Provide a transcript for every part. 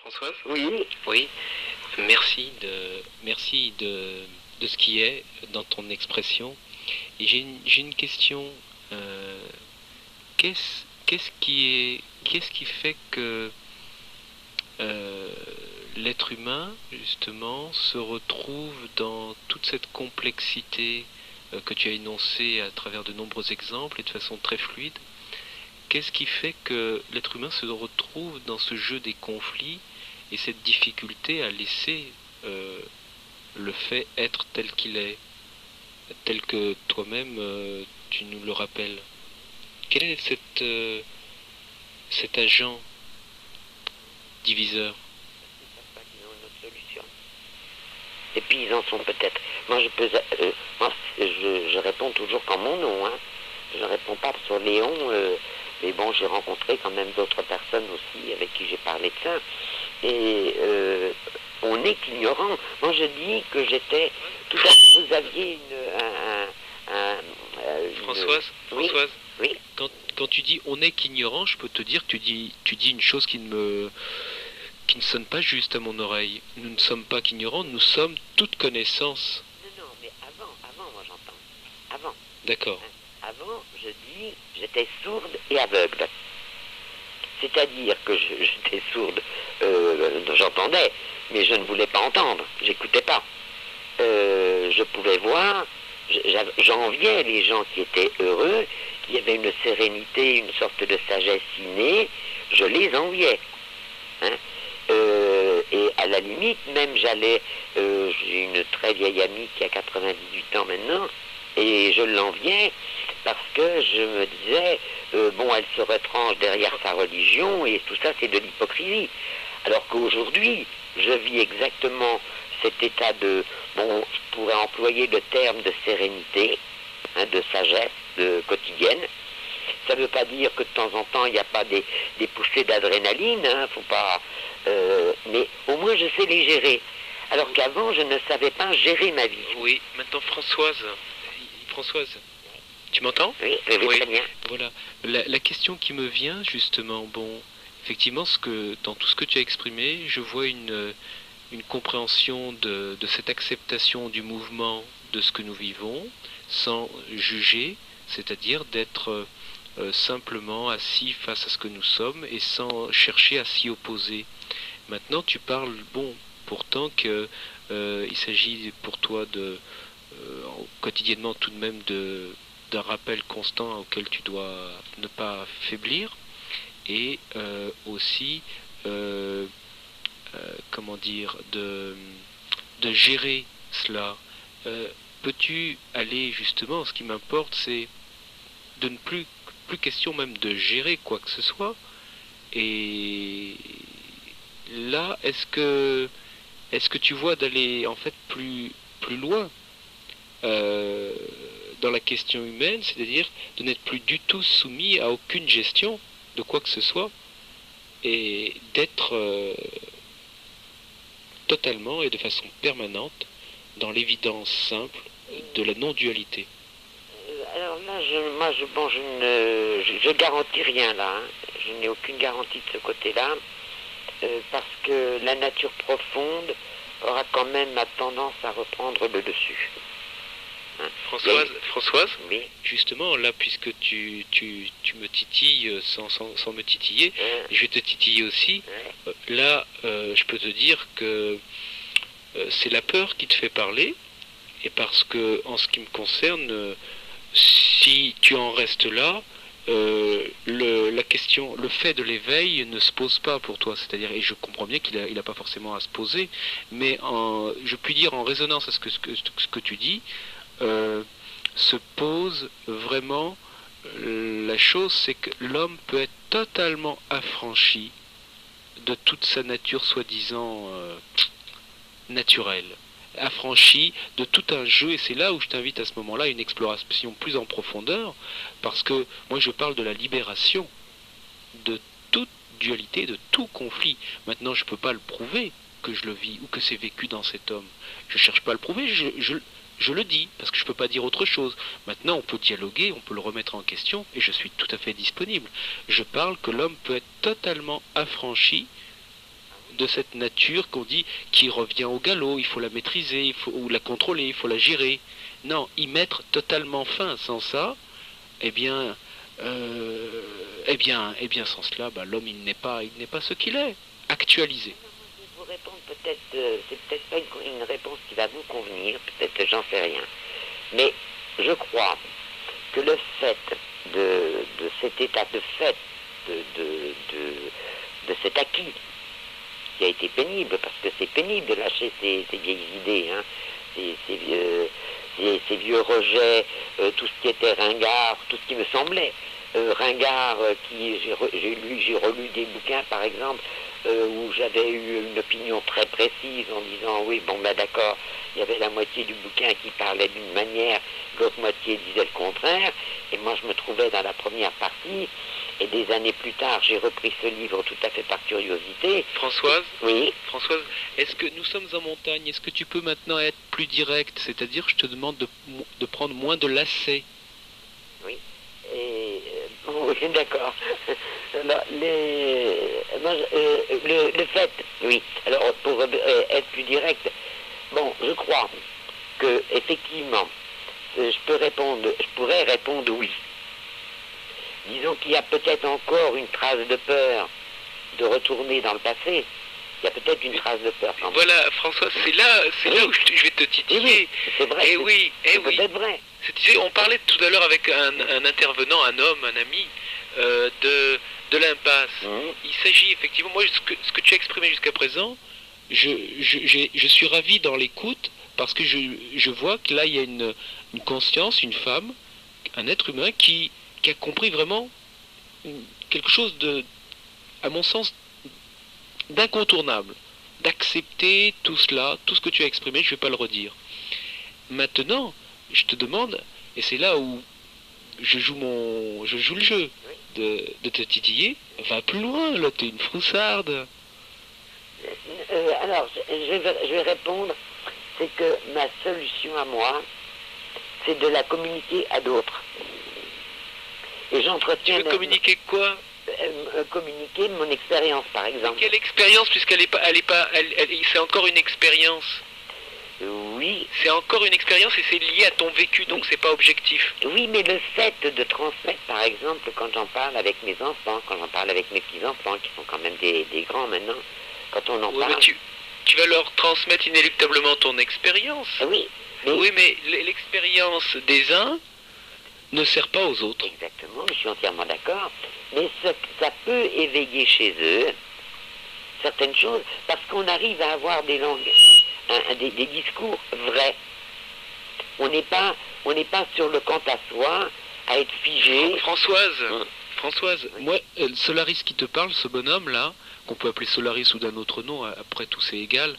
Françoise? Oui, Oui, merci de ce qui est dans ton expression. Et j'ai une question. euh, qu'est-ce qui fait que euh, l'être humain, justement, se retrouve dans toute cette complexité que tu as énoncée à travers de nombreux exemples et de façon très fluide? Qu'est-ce qui fait que l'être humain se retrouve dans ce jeu des conflits et cette difficulté à laisser euh, le fait être tel qu'il est, tel que toi-même tu nous le rappelles? Quel est cet agent diviseur? ils ne savent pas qu'ils ont une autre solution. Et puis ils en sont peut-être. Moi, je réponds toujours qu'en mon nom. Hein. Je ne réponds pas sur Léon. Mais bon, j'ai rencontré quand même d'autres personnes aussi avec qui j'ai parlé de ça. Et on n'est qu'ignorant. Moi, je dis que j'étais. Tout à l'heure, vous aviez Françoise, Oui, Françoise, oui. quand tu dis on est qu'ignorant, je peux te dire que tu dis une chose qui ne sonne pas juste à mon oreille. Nous ne sommes pas qu'ignorants, nous sommes toute connaissance. Non, mais avant, moi j'entends. Avant. D'accord. Avant, je dis, j'étais sourde et aveugle. C'est-à-dire que j'étais sourde, j'entendais, mais je ne voulais pas entendre, j'écoutais pas. Je pouvais voir, j'enviais les gens qui étaient heureux, qui avaient une sérénité, une sorte de sagesse innée, je les enviais. Hein. Et à la limite, même j'ai une très vieille amie qui a 98 ans maintenant, et je l'enviais parce que je me disais, bon, elle se retranche derrière sa religion, et tout ça, c'est de l'hypocrisie. Alors qu'aujourd'hui, je vis exactement cet état de, bon, je pourrais employer le terme de sérénité, hein, de sagesse quotidienne. Ça ne veut pas dire que de temps en temps, il n'y a pas des poussées d'adrénaline, hein, faut pas, mais au moins je sais les gérer. Alors qu'avant, je ne savais pas gérer ma vie. Oui, maintenant Françoise, tu m'entends? Oui, oui, oui, Oui. très bien. Voilà. La question qui me vient, justement, bon, effectivement, dans tout ce que tu as exprimé, je vois une compréhension de cette acceptation du mouvement de ce que nous vivons, sans juger, c'est-à-dire d'être simplement assis face à ce que nous sommes et sans chercher à s'y opposer. Maintenant, tu parles, bon, pourtant que il s'agit pour toi quotidiennement tout de même d'un rappel constant auquel tu dois ne pas faiblir et aussi comment dire de gérer cela. Euh, Peux-tu aller justement, ce qui m'importe, c'est de ne plus question même de gérer quoi que ce soit. Et là, est-ce que tu vois d'aller en fait plus loin euh, dans la question humaine, c'est-à-dire de n'être plus du tout soumis à aucune gestion de quoi que ce soit et d'être totalement et de façon permanente dans l'évidence simple de la non-dualité. Alors là, bon, je garantis rien là. Hein. Je n'ai aucune garantie de ce côté-là, parce que la nature profonde aura quand même la tendance à reprendre le dessus. Hein. Françoise, Oui. justement, là, puisque tu me titilles sans me titiller, je vais te titiller aussi. Là, je peux te dire que c'est la peur qui te fait parler, et parce que, en ce qui me concerne, si tu en restes là, la question, le fait de l'éveil ne se pose pas pour toi. C'est-à-dire, et je comprends bien qu'il a pas forcément à se poser, mais je puis dire en résonance à ce que tu dis, euh, se pose vraiment la chose, c'est que l'homme peut être totalement affranchi de toute sa nature soi-disant naturelle, affranchi de tout un jeu, et c'est là où je t'invite à ce moment-là à une exploration plus en profondeur, parce que moi je parle de la libération de toute dualité, de tout conflit. Maintenant je ne peux pas le prouver que je le vis ou que c'est vécu dans cet homme. Je ne cherche pas à le prouver, je le dis, parce que je ne peux pas dire autre chose. Maintenant on peut dialoguer, on peut le remettre en question, et je suis tout à fait disponible. Je parle que l'homme peut être totalement affranchi de cette nature qu'on dit qui revient au galop, il faut la maîtriser, ou la contrôler, il faut la gérer. Non, y mettre totalement fin. Sans ça, eh bien, sans cela, l'homme il n'est pas ce qu'il est. Actualisé. Je vais vous répondre peut-être, c'est peut-être pas une réponse qui va vous convenir, peut-être j'en sais rien. Mais je crois que le fait de cet état de fait, de cet acquis, qui a été pénible, parce que c'est pénible de lâcher ces vieilles idées, hein, ces vieux rejets, tout ce qui était ringard, tout ce qui me semblait ringard, j'ai relu des bouquins par exemple, où j'avais eu une opinion très précise en disant oui, bon ben d'accord, il y avait la moitié du bouquin qui parlait d'une manière, l'autre moitié disait le contraire, et moi je me trouvais dans la première partie, et des années plus tard j'ai repris ce livre tout à fait par curiosité. Françoise ? Oui. Françoise, est-ce que nous sommes en montagne, est-ce que tu peux maintenant être plus direct, c'est-à-dire je te demande de prendre moins de lacets? Oui. Et, oui, d'accord. Alors, le fait, oui. Alors, pour être plus direct, bon, je crois que effectivement, je pourrais répondre oui. Disons qu'il y a peut-être encore une trace de peur de retourner dans le passé. Il y a peut-être une trace de peur. Voilà, François, c'est là où je vais te titiller. Oui, c'est vrai. Eh oui, peut-être vrai. On parlait tout à l'heure avec un intervenant, un homme, un ami, de l'impasse. Il s'agit effectivement, moi, ce que tu as exprimé jusqu'à présent, je suis ravi dans l'écoute parce que je vois que là, il y a une conscience, une femme, un être humain qui a compris vraiment quelque chose de, à mon sens, d'incontournable, d'accepter tout cela, tout ce que tu as exprimé, je ne vais pas le redire. Maintenant, je te demande, et c'est là où je joue le jeu de te titiller, va plus loin, là, t'es une froussarde. Alors, je vais répondre, c'est que ma solution à moi, c'est de la communiquer à d'autres. Et j'entretiens... Tu veux communiquer quoi? Communiquer mon expérience, par exemple. Quelle expérience, puisqu'elle c'est encore une expérience. Oui. C'est encore une expérience et c'est lié à ton vécu, donc c'est pas objectif. Oui, mais le fait de transmettre, par exemple, quand j'en parle avec mes enfants, quand j'en parle avec mes petits-enfants, qui sont quand même des grands maintenant, quand on en parle... Mais tu vas leur transmettre inéluctablement ton expérience. Oui. Oui, mais l'expérience des uns ne sert pas aux autres. Exactement, je suis entièrement d'accord. Mais ça peut éveiller chez eux certaines choses, parce qu'on arrive à avoir des langues, des discours vrais. On n'est pas sur le quant à soi, à être figé. Françoise, oui. Moi, Solaris qui te parle, ce bonhomme-là, qu'on peut appeler Solaris ou d'un autre nom, après tout c'est égal,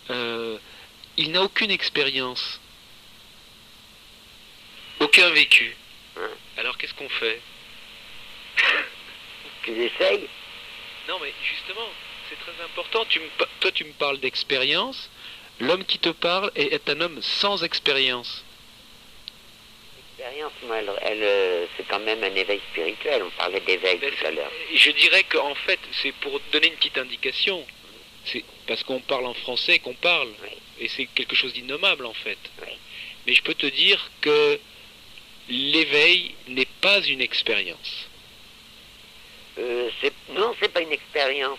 il n'a aucune expérience. Aucun vécu. Alors qu'est-ce qu'on fait? Tu essayes? Non mais justement, c'est très important. Toi tu me parles d'expérience. L'homme qui te parle est un homme sans expérience. L'expérience, moi, c'est quand même un éveil spirituel. On parlait d'éveil tout à l'heure. Je dirais qu'en fait, c'est pour donner une petite indication. C'est parce qu'on parle en français qu'on parle. Oui. Et c'est quelque chose d'innommable en fait. Oui. Mais je peux te dire que l'éveil n'est pas une expérience. Non, c'est pas une expérience.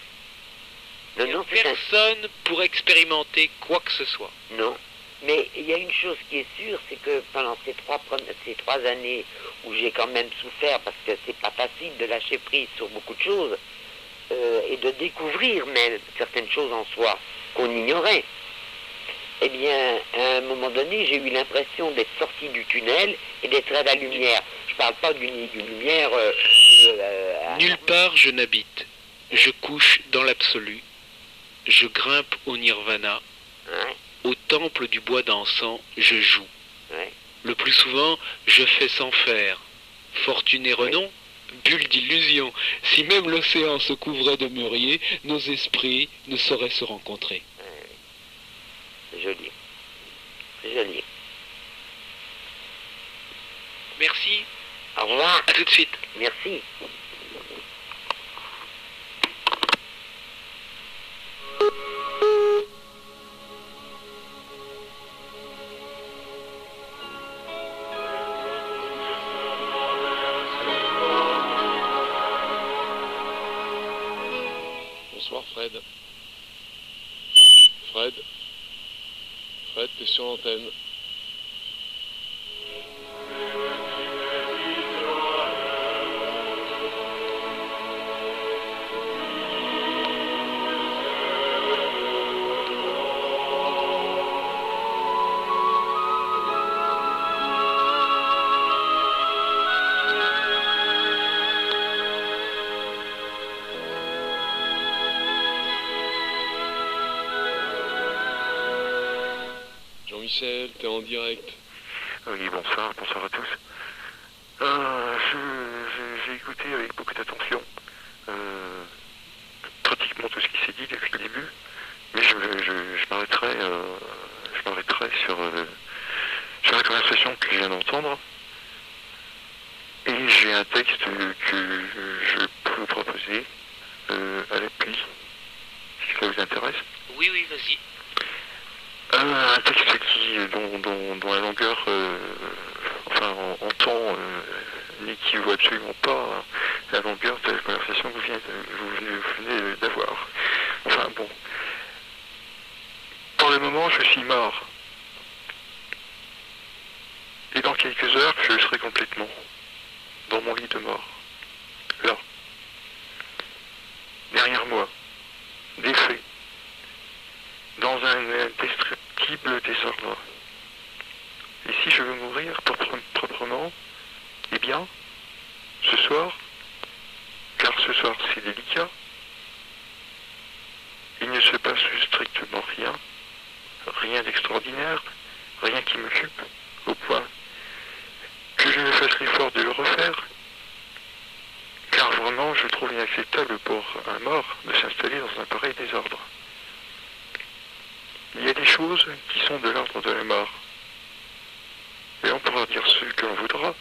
Non, personne pour expérimenter quoi que ce soit. Non. Mais il y a une chose qui est sûre, c'est que pendant ces trois années où j'ai quand même souffert, parce que c'est pas facile de lâcher prise sur beaucoup de choses, et de découvrir même certaines choses en soi qu'on ignorait, eh bien, à un moment donné, j'ai eu l'impression d'être sorti du tunnel et d'être à la lumière. Je parle pas d'une lumière... Nulle part je n'habite. Je couche dans l'absolu. Je grimpe au nirvana. Ouais. Au temple du bois d'encens, je joue. Ouais. Le plus souvent, je fais sans faire. Fortune et renom, bulle d'illusion. Si même l'océan se couvrait de mûriers, nos esprits ne sauraient se rencontrer. Joli. Joli. Merci. Au revoir. À tout de suite. Merci. Bonsoir Fred. Fred, t'es sur l'antenne. Jean-Michel, t'es en direct. Oui, bonsoir à tous. J'ai écouté avec beaucoup d'attention pratiquement tout ce qui s'est dit depuis le début, mais je m'arrêterai sur la conversation que je viens d'entendre, et j'ai un texte que je peux vous proposer à l'appui, si ça vous intéresse. Oui, vas-y. Un texte dont la longueur, en temps, n'équivaut absolument pas à la longueur de la conversation que vous venez d'avoir. Enfin bon. Pour le moment, je suis mort. Et dans quelques heures, je serai complètement dans mon lit de mort. Là. Derrière moi. Défait. Dans un indestructible désordre. Et si je veux mourir proprement, eh bien, ce soir, car ce soir c'est délicat, il ne se passe strictement rien d'extraordinaire, rien qui m'occupe, au point que je me fasse l'effort de le refaire, car vraiment je trouve inacceptable pour un mort de s'installer dans un pareil désordre. Il y a des choses qui sont de l'ordre de la mort. Et on pourra dire ce que l'on voudra.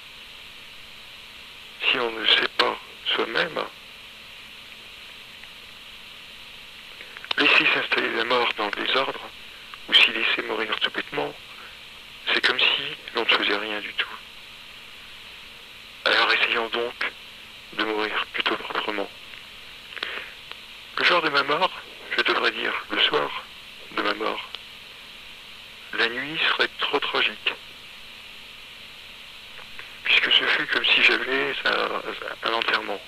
Si on ne sait pas soi-même, laisser s'installer la mort dans le désordre, ou s'y laisser mourir tout bêtement, c'est comme si l'on ne faisait rien du tout. Alors essayons donc de mourir plutôt proprement. Le jour de ma mort, je devrais dire le soir de ma mort, la nuit serait trop tragique, puisque ce fut comme si j'avais un enterrement,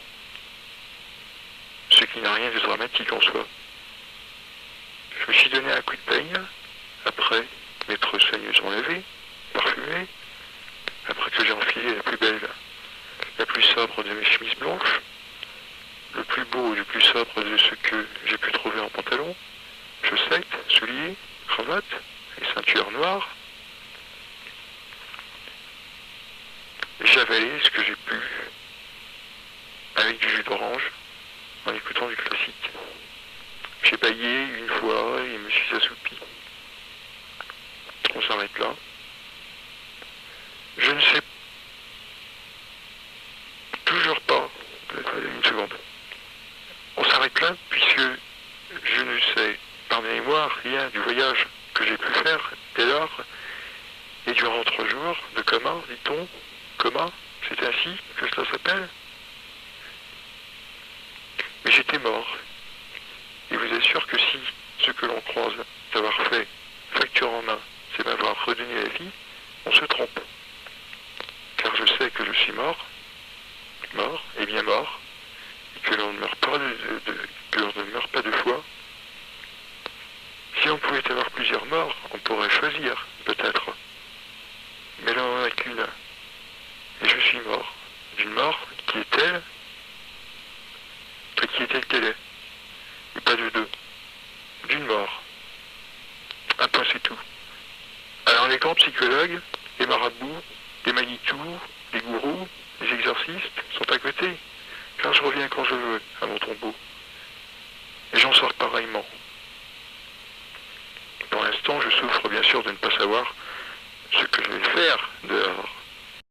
ce qui n'a rien de dramatique en soi. Je me suis donné un coup de peigne, après m'être soigneusement lavé, parfumé, après que j'ai enfilé la plus belle, la plus sobre de mes chemises blanches, le plus beau et le plus sobre de ce que j'ai pu trouver en pantalon, chaussettes, souliers, cravate et ceinture noire. J'ai avalé ce que j'ai pu avec du jus d'orange en écoutant du classique. J'ai bâillé une fois et me suis assoupi. On s'arrête là. Je ne sais toujours pas. Une seconde. On s'arrête là puisque je ne sais, pardonnez-moi, rien du voyage que j'ai pu faire dès lors, et durant 3 jours de coma, dit-on. Coma, c'est ainsi que cela s'appelle. Mais j'étais mort. Et vous assure que si ce que l'on croise d'avoir fait, facture en main, c'est m'avoir redonné la vie, on se trompe. Car je sais que je suis mort, et bien mort, et que l'on ne meurt pas que l'on ne meurt pas 2 fois. Si on pouvait avoir plusieurs morts, on pourrait choisir, peut-être. Mais là, on n'en a qu'une. Et je suis mort. D'une mort qui est telle qu'elle est. Et pas de 2. D'une mort. Un point, c'est tout. Alors les grands psychologues, les marabouts, les manitous, les gourous, les exorcistes sont à côté. Car je reviens quand je veux à mon tombeau. Et j'en sors pareillement. Pour l'instant, je souffre bien sûr de ne pas savoir ce que je vais faire dehors.